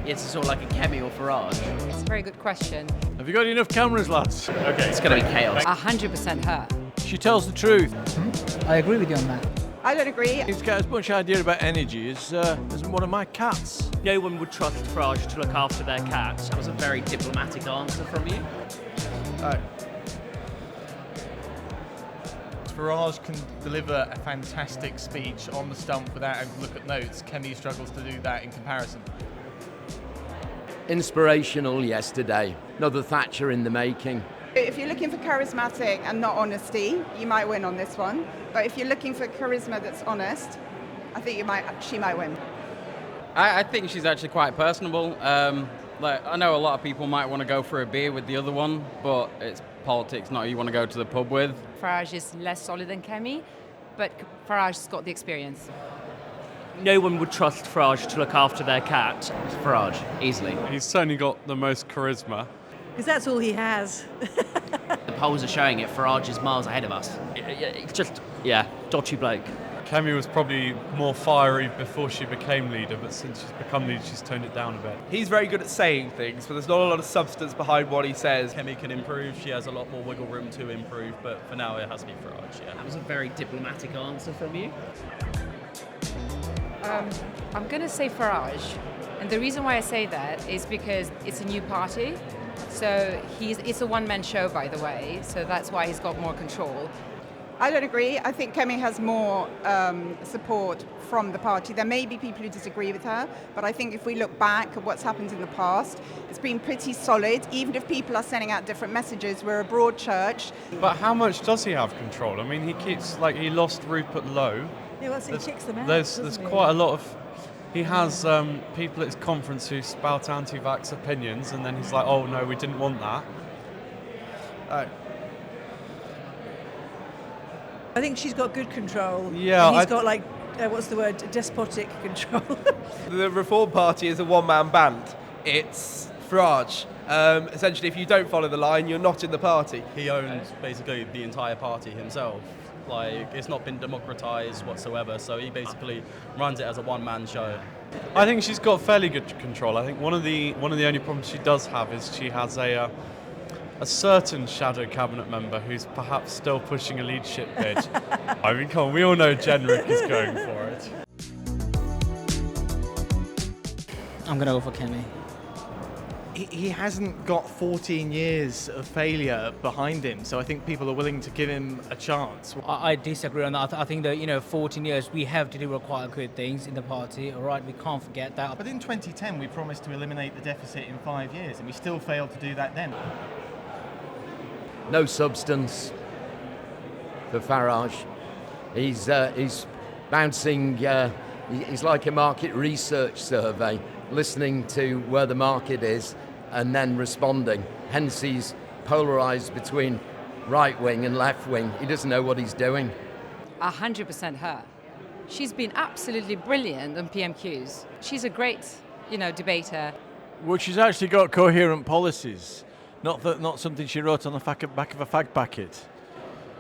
It's sort of like a Kemi or Farage. It's a very good question. Have you got enough cameras, lads? Okay. It's going to be chaos. 100% her. She tells the truth. I agree with you on that. I don't agree. He's got as much idea about energy as one of my cats. No one would trust Farage to look after their cat. That was a very diplomatic answer from you. Farage can deliver a fantastic speech on the stump without having to look at notes. Kemi struggles to do that in comparison. Inspirational yesterday. Another Thatcher in the making. If you're looking for charismatic and not honesty, you might win on this one. But if you're looking for charisma that's honest, I think she might win. I think she's actually quite personable. I know a lot of people might want to go for a beer with the other one, but it's politics, not who you want to go to the pub with. Farage is less solid than Kemi, but Farage's got the experience. No one would trust Farage to look after their cat. It's Farage, easily. He's certainly got the most charisma. Because that's all he has. The polls are showing it. Farage is miles ahead of us. It's just, dodgy bloke. Kemi was probably more fiery before she became leader, but since she's become leader, she's toned it down a bit. He's very good at saying things, but there's not a lot of substance behind what he says. Kemi can improve. She has a lot more wiggle room to improve, but for now it has to be Farage, That was a very diplomatic answer from you. I'm going to say Farage. And the reason why I say that is because it's a new party. So it's a one-man show, by the way. So that's why he's got more control. I don't agree. I think Kemi has more support from the party. There may be people who disagree with her, but I think if we look back at what's happened in the past, it's been pretty solid. Even if people are sending out different messages, we're a broad church. But how much does he have control? I mean, he lost Rupert Lowe. Yeah, well, he kicks them out. There's quite a lot of. He has people at his conference who spout anti-vax opinions, and then he's like, "Oh no, we didn't want that." I think she's got good control. Yeah, and he's got what's the word? Despotic control. The Reform Party is a one-man band. It's Farage. Essentially, if you don't follow the line, you're not in the party. He owns basically the entire party himself. It's not been democratised whatsoever, so he basically runs it as a one-man show. I think she's got fairly good control. I think one of the only problems she does have is she has a certain shadow cabinet member who's perhaps still pushing a leadership bid. I mean, come on, we all know Jenrick is going for it. I'm going to go for Kemi. He hasn't got 14 years of failure behind him, so I think people are willing to give him a chance. I disagree on that. I think that, 14 years, we have delivered quite good things in the party, all right? We can't forget that. But in 2010, we promised to eliminate the deficit in 5 years, and we still failed to do that then. No substance for Farage. He's bouncing, he's like a market research survey, listening to where the market is and then responding. Hence he's polarised between right wing and left wing. He doesn't know what he's doing. 100% her. She's been absolutely brilliant on PMQs. She's a great, debater. Well, she's actually got coherent policies. Not something she wrote on the back of a fag packet.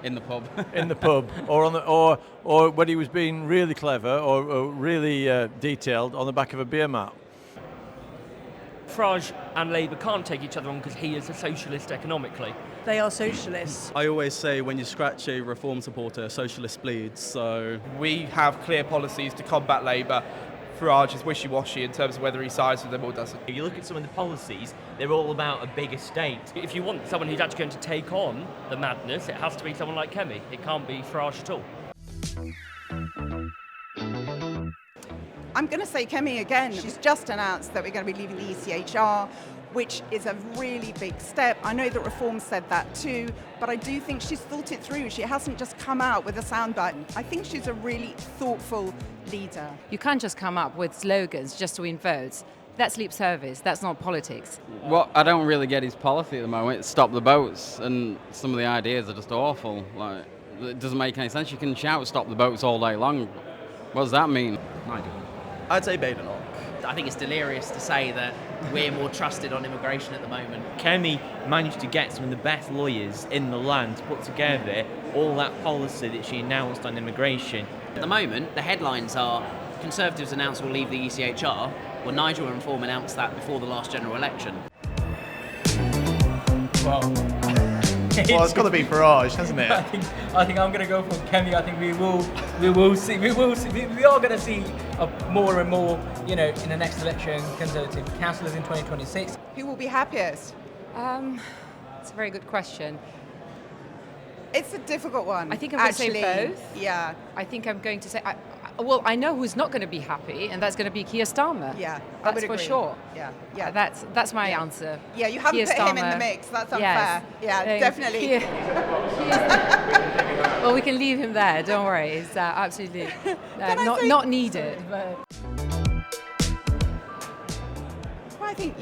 In the pub. In the pub, or when he was being really clever or really detailed on the back of a beer mat. Farage and Labour can't take each other on because he is a socialist economically. They are socialists. I always say when you scratch a Reform supporter, socialist bleeds, so... We have clear policies to combat Labour. Farage is wishy-washy in terms of whether he sides with them or doesn't. If you look at some of the policies, they're all about a bigger state. If you want someone who's actually going to take on the madness, it has to be someone like Kemi. It can't be Farage at all. I'm going to say Kemi again. She's just announced that we're going to be leaving the ECHR, which is a really big step. I know that Reform said that too, but I do think she's thought it through. She hasn't just come out with a soundbite. I think she's a really thoughtful leader. You can't just come up with slogans just to win votes. That's lip service. That's not politics. What I don't really get his policy at the moment. Stop the boats, and some of the ideas are just awful. It doesn't make any sense. You can shout "stop the boats" all day long. What does that mean? Nigel. I'd say Badenoch. I think it's delirious to say that we're more trusted on immigration at the moment. Kemi managed to get some of the best lawyers in the land to put together all that policy that she announced on immigration. At the moment, the headlines are Conservatives announced we'll leave the ECHR, Well, Nigel and Reform announced that before the last general election. Well, Well, it's got to be Farage, hasn't it? I think I'm going to go for Kemi. I think we will see. We are going to see more and more, you know, in the next election, Conservative councillors in 2026. Who will be happiest? It's a very good question. It's a difficult one. I think I'm going to actually. say both. Yeah. I think I'm going to say, well, I know who's not going to be happy, and that's going to be Keir Starmer. Yeah, I that's would for agree. sure. Yeah, yeah. That's my answer. Yeah, you haven't Keir put him in the Starmer. mix. That's unfair. Yes. Yeah, definitely. Well, we can leave him there. Don't worry. It's absolutely not needed. But Well, I think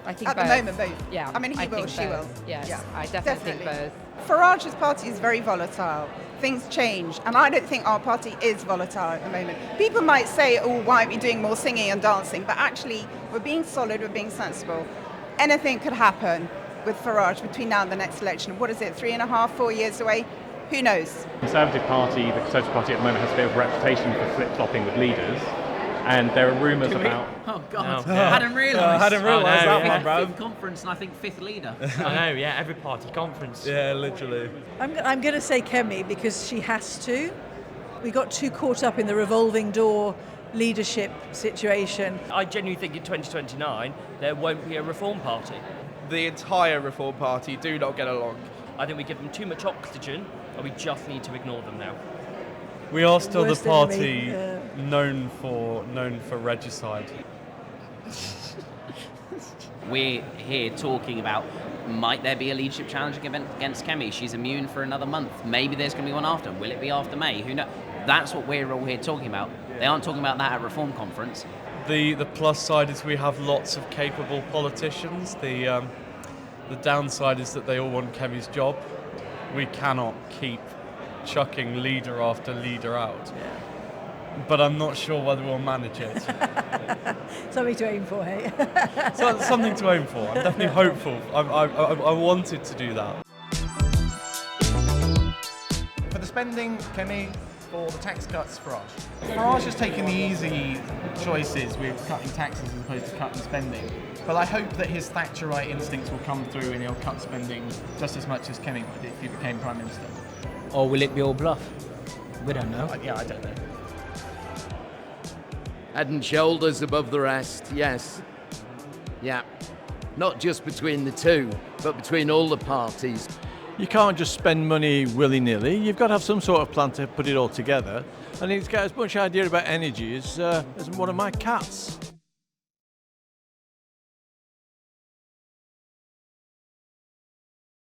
I think at both. the moment both. Yeah, I mean, he I will, think she will. both. Yes, Yeah, I definitely think both. Farage's party is very volatile. Things change, and I don't think our party is volatile at the moment. People might say, oh, why aren't we doing more singing and dancing? But actually, we're being solid, we're being sensible. Anything could happen with Farage between now and the next election. What is it, 3.5, 4 years away? Who knows? The Conservative Party at the moment has a bit of a reputation for flip-flopping with leaders. And there are rumours about... Oh, God. No. I hadn't realised. I hadn't realised that one, bro. Fifth conference and I think fifth leader. I know, yeah, every party conference. Yeah, literally. I'm going to say Kemi because she has to. We got too caught up in the revolving door leadership situation. I genuinely think in 2029 there won't be a Reform Party. The entire Reform Party do not get along. I think we give them too much oxygen, and we just need to ignore them now. We are still the Worst party enemy, known for regicide. We're here talking about, might there be a leadership challenge against Kemi? She's immune for another month. Maybe there's going to be one after. Will it be after May? Who knows? That's what we're all here talking about. They aren't talking about that at Reform Conference. The plus side is we have lots of capable politicians. The downside is that they all want Kemi's job. We cannot keep chucking leader after leader out. But I'm not sure whether we'll manage it. Something to aim for, hey? So it's something to aim for. I'm definitely hopeful. I wanted to do that. For the spending, Kemi. For the tax cuts, Farage. Farage has taken the easy choices with cutting taxes as opposed to cutting spending. But I hope that his Thatcherite instincts will come through and he'll cut spending just as much as Kemi would if he became Prime Minister. Or will it be all bluff? We don't know. Yeah, I don't know. Head and shoulders above the rest, yes. Yeah. Not just between the two, but between all the parties. You can't just spend money willy-nilly. You've got to have some sort of plan to put it all together. And he's got as much idea about energy as one of my cats.